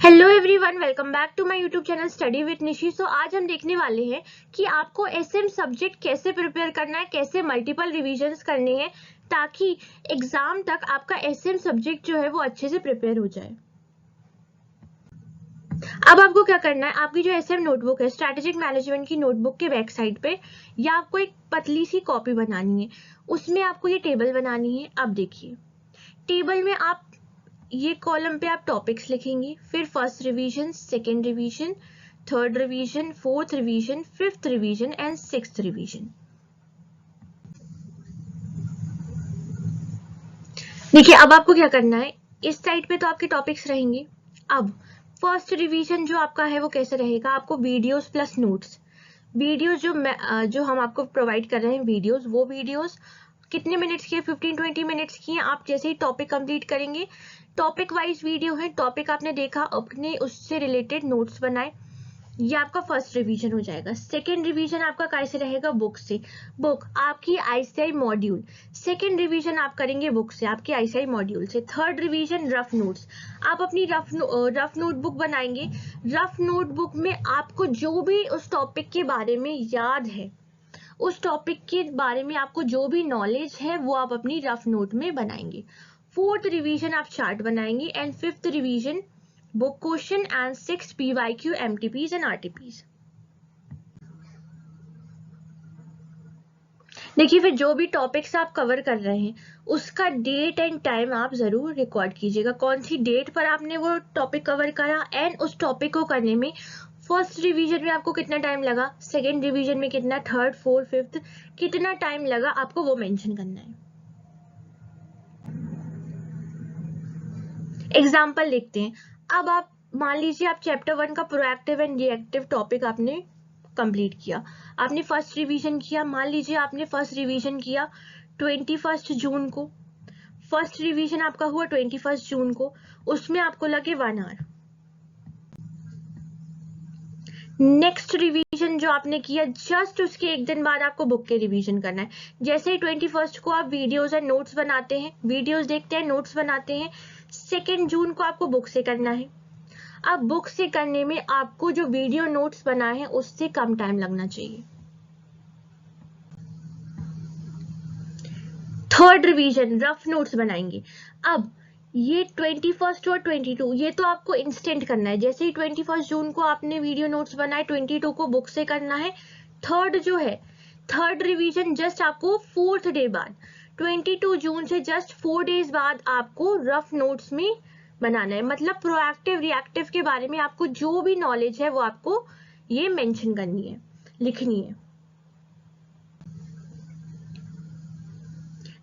Hello everyone, welcome back to my YouTube channel study with Nishi. So आज हम देखने वाले हैं कि आपको एसएम सब्जेक्ट कैसे प्रिपेयर करना है, कैसे मल्टीपल रिविजन्स करने हैं ताकि एग्जाम तक आपका एसएम सब्जेक्ट जो है वो अच्छे से प्रिपेयर हो जाए। अब आपको क्या करना है, आपकी जो एसएम नोटबुक है, स्ट्रैटेजिक मैनेजमेंट की नोटबुक के बैक साइड पे या आपको एक पतली सी कॉपी बनानी है, उसमें आपको ये टेबल बनानी है। अब देखिए, टेबल में आप ये कॉलम पे आप टॉपिक्स लिखेंगे, फिर first revision, second revision, third revision, fourth revision, fifth revision and sixth revision. देखिए, अब आपको क्या करना है, इस साइड पे तो आपके टॉपिक्स रहेंगे। अब फर्स्ट रिवीजन जो आपका है वो कैसे रहेगा, आपको वीडियोस प्लस नोट्स, वीडियोस जो हम आपको प्रोवाइड कर रहे हैं, वो वीडियोस कितने मिनट्स की है, 15-20 मिनट्स की है। आप जैसे ही टॉपिक कंप्लीट करेंगे, टॉपिक वाइज वीडियो है, टॉपिक आपने देखा, अपने उससे रिलेटेड नोट्स बनाए, ये आपका फर्स्ट रिवीजन हो जाएगा। सेकेंड रिवीजन आपका कैसे रहेगा, बुक से, बुक आपकी आईसीआई मॉड्यूल। सेकेंड रिवीजन आप करेंगे बुक से, आपकी आईसीआई मॉड्यूल से। थर्ड रिवीजन रफ नोट्स, आप अपनी रफ नोटबुक बनाएंगे। रफ नोटबुक में आपको जो भी उस टॉपिक के बारे में याद है, उस टॉपिक के बारे में आपको जो भी नॉलेज है वो आप अपनी रफ नोट में बनाएंगे। फोर्थ रिवीजन आप चार्ट बनाएंगे and fifth revision book question and six PYQ, MTPs and RTPs. देखिए, फिर जो भी टॉपिक्स आप कवर कर रहे हैं उसका डेट एंड टाइम आप जरूर रिकॉर्ड कीजिएगा, कौन सी डेट पर आपने वो टॉपिक कवर करा एंड उस टॉपिक को करने में फर्स्ट रिवीजन में आपको कितना टाइम लगा, सेकेंड रिवीजन में कितना, थर्ड फोर्थ फिफ्थ कितना टाइम लगा, आपको वो मेंशन करना है। एग्जाम्पल देखते हैं। अब आप मान लीजिए आप चैप्टर 1 का प्रोएक्टिव एंड रिएक्टिव टॉपिक आपने कंप्लीट किया, आपने फर्स्ट रिवीजन किया। मान लीजिए आपने फर्स्ट रिवीजन किया 21 जून को, फर्स्ट रिवीजन आपका हुआ 21 जून को, उसमें आपको लगे 1 आवर। नेक्स्ट रिवीजन जो आपने किया, जस्ट उसके एक दिन बाद आपको बुक के रिवीजन करना है। जैसे ही 21 को आप वीडियोस एंड नोट्स बनाते हैं, वीडियोस देखते हैं, नोट्स बनाते हैं, 2 जून को आपको बुक से करना है। अब बुक से करने में आपको जो वीडियो नोट्स बनाए हैं उससे कम टाइम लगना चाहिए। थर्ड रिवीजन रफ नोट्स बनाएंगे। अब ये 21 और 22 ये तो आपको इंस्टेंट करना है, जैसे ही 21 जून को आपने वीडियो नोट्स बनाए, 22 को बुक से करना है। थर्ड जो है, थर्ड रिवीजन जस्ट आपको फोर्थ डे बाद, 22 जून से जस्ट 4 डेज बाद आपको रफ नोट्स में बनाना है। मतलब प्रोएक्टिव रिएक्टिव के बारे में आपको जो भी नॉलेज है वो आपको ये मेंशन करनी है, लिखनी है।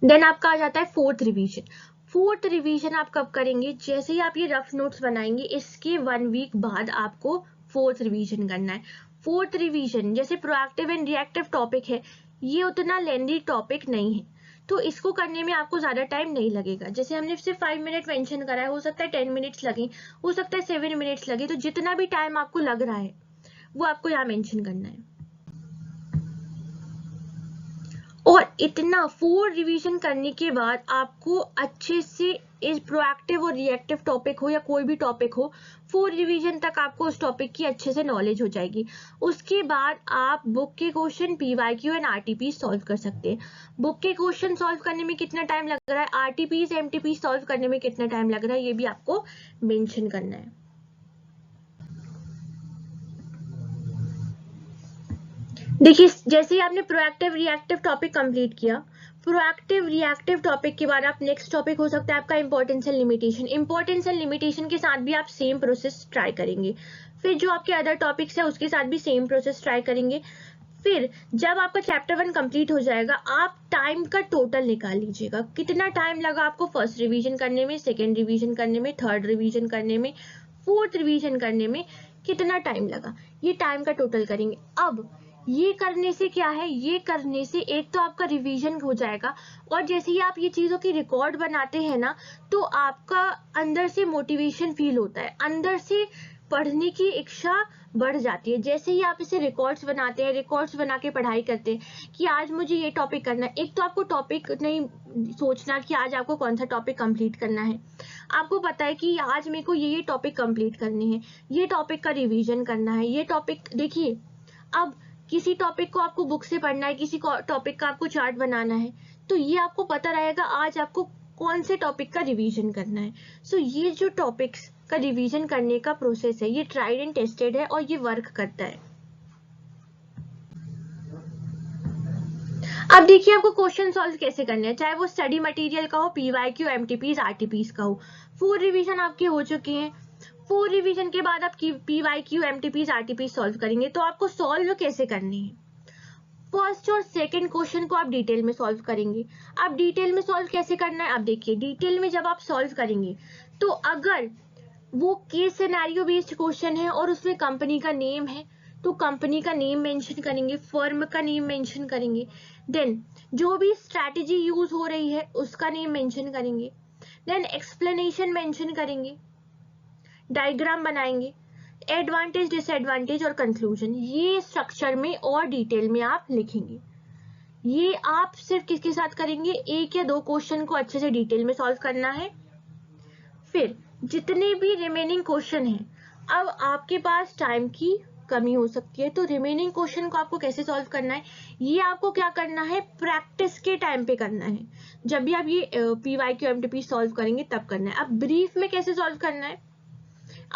देन आपका आ जाता है फोर्थ रिवीजन। फोर्थ रिवीजन आप कब करेंगे, जैसे ही आप ये रफ नोट्स बनाएंगे इसके 1 वीक बाद आपको फोर्थ रिवीजन करना है। फोर्थ रिवीजन जैसे प्रोएक्टिव एंड रिएक्टिव टॉपिक है, ये उतना लेंदी टॉपिक नहीं है, तो इसको करने में आपको ज्यादा टाइम नहीं लगेगा। जैसे हमने सिर्फ 5 मिनट मेंशन करा है, हो सकता है 10 मिनट्स लगे, हो सकता है 7 मिनट्स लगे, तो जितना भी टाइम आपको लग रहा है वो आपको यहाँ मेंशन करना है। और इतना 4 रिवीजन करने के बाद आपको अच्छे से इस प्रोएक्टिव और रिएक्टिव टॉपिक हो या कोई भी टॉपिक हो, 4 रिवीजन तक आपको उस टॉपिक की अच्छे से नॉलेज हो जाएगी। उसके बाद आप बुक के question, PYQ and RTP solve कर सकते हैं। बुक के क्वेश्चन सॉल्व करने में कितना टाइम लग रहा है, आरटीपीज एमटीपी सॉल्व करने में कितना टाइम लग रहा है, ये भी आपको मेंशन करना है। देखिए, जैसे ही आपने प्रोएक्टिव रिएक्टिव टॉपिक कंप्लीट किया, प्रोएक्टिव रिएक्टिव टॉपिक के बाद आप नेक्स्ट टॉपिक हो सकता है आपका importance and limitation. Importance and limitation के साथ भी आप सेम प्रोसेस ट्राई करेंगे। फिर जो आपके अदर टॉपिक्स है उसके साथ भी सेम प्रोसेस ट्राई करेंगे। फिर जब आपका चैप्टर 1 कंप्लीट हो जाएगा, आप टाइम का टोटल निकाल लीजिएगा, कितना टाइम लगा आपको फर्स्ट रिवीजन करने में, सेकेंड रिवीजन करने में, थर्ड रिवीजन करने में, फोर्थ रिवीजन करने में कितना टाइम लगा, ये टाइम का टोटल करेंगे। अब ये करने से क्या है, ये करने से एक तो आपका रिवीजन हो जाएगा, और जैसे ही आप ये चीजों की रिकॉर्ड बनाते हैं ना, तो आपका अंदर से मोटिवेशन फील होता है, अंदर से पढ़ने की इच्छा बढ़ जाती है। जैसे ही आप इसे रिकॉर्ड्स बनाते हैं, रिकॉर्ड्स बना के पढ़ाई करते हैं कि आज मुझे ये टॉपिक करना है, एक तो आपको टॉपिक नहीं सोचना कि आज आपको कौन सा टॉपिक कंप्लीट करना है, आपको पता है कि आज मेरे को ये टॉपिक कंप्लीट करने हैं, ये टॉपिक का रिवीजन करना है, ये टॉपिक देखिए। अब किसी टॉपिक को आपको बुक से पढ़ना है, किसी टॉपिक का आपको चार्ट बनाना है, तो ये आपको पता रहेगा आज आपको कौन से टॉपिक का रिवीजन करना है। सो ये जो टॉपिक्स का रिवीजन करने का प्रोसेस है, ये ट्राइड एंड टेस्टेड है और ये वर्क करता है। अब देखिए आपको क्वेश्चन सॉल्व कैसे करने हैं, चाहे वो स्टडी मटेरियल का हो, पीवाईक्यू, एमटीपीज, आरटीपीज का हो। 4 रिवीजन आपके हो चुके हैं। 4 रिवीजन के बाद आप पीवाईक्यू, एमटीपीज, आरटीपीज सॉल्व करेंगे। तो आपको सॉल्व कैसे करने हैं, फर्स्ट और सेकंड क्वेश्चन को आप डिटेल में सॉल्व करेंगे। अब डिटेल में सॉल्व कैसे करना है, आप देखिए डिटेल में जब आप सॉल्व करेंगे तो अगर वो केस सिनेरियो बेस्ड क्वेश्चन है और उसमें कंपनी का नेम है तो कंपनी का नेम मेंशन करेंगे, फर्म का नेम मेंशन करेंगे, देन जो भी स्ट्रैटेजी यूज हो रही है उसका नेम मेंशन करेंगे, देन एक्सप्लेनेशन मेंशन करेंगे, डायग्राम बनाएंगे, एडवांटेज, डिसएडवांटेज और कंक्लूजन, ये स्ट्रक्चर में और डिटेल में आप लिखेंगे। ये आप सिर्फ किसके साथ करेंगे, 1 या 2 क्वेश्चन को अच्छे से डिटेल में सॉल्व करना है। फिर जितने भी रिमेनिंग क्वेश्चन हैं, अब आपके पास टाइम की कमी हो सकती है तो रिमेनिंग क्वेश्चन को आपको कैसे सॉल्व करना है, ये आपको क्या करना है, प्रैक्टिस के टाइम पे करना है। जब भी आप ये पीवाईक्यू, एमटीपी सॉल्व करेंगे तब करना है। अब ब्रीफ में कैसे सॉल्व करना है,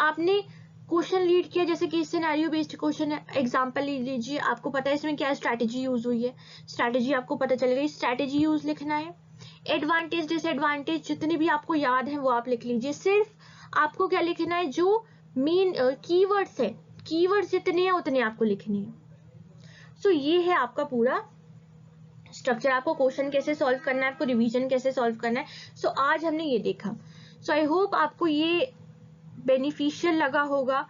आपने क्वेश्चन रीड किया, जैसे कि सिनेरियो बेस्ड क्वेश्चन है, एग्जांपल ले लीजिए, आपको पता है इसमें क्या स्ट्रैटेजी यूज हुई है, स्ट्रैटेजी आपको पता चल गई, स्ट्रैटेजी यूज लिखना है। एडवांटेज, डिसएडवांटेज जितने भी आपको याद है वो आप लिख लीजिए। सिर्फ आपको क्या लिखना है, जो मेन कीवर्ड्स है, कीवर्ड्स जितने हैं उतने आपको लिखने हैं। सो ये है आपका पूरा स्ट्रक्चर, आपको क्वेश्चन कैसे सॉल्व करना है, आपको रिवीजन कैसे सॉल्व करना है। सो आज हमने ये देखा। सो आई होप आपको ये बेनिफिशियल लगा होगा,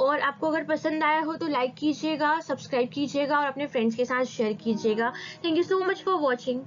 और आपको अगर पसंद आया हो तो लाइक कीजिएगा, सब्सक्राइब कीजिएगा और अपने फ्रेंड्स के साथ शेयर कीजिएगा। Thank you so much for watching.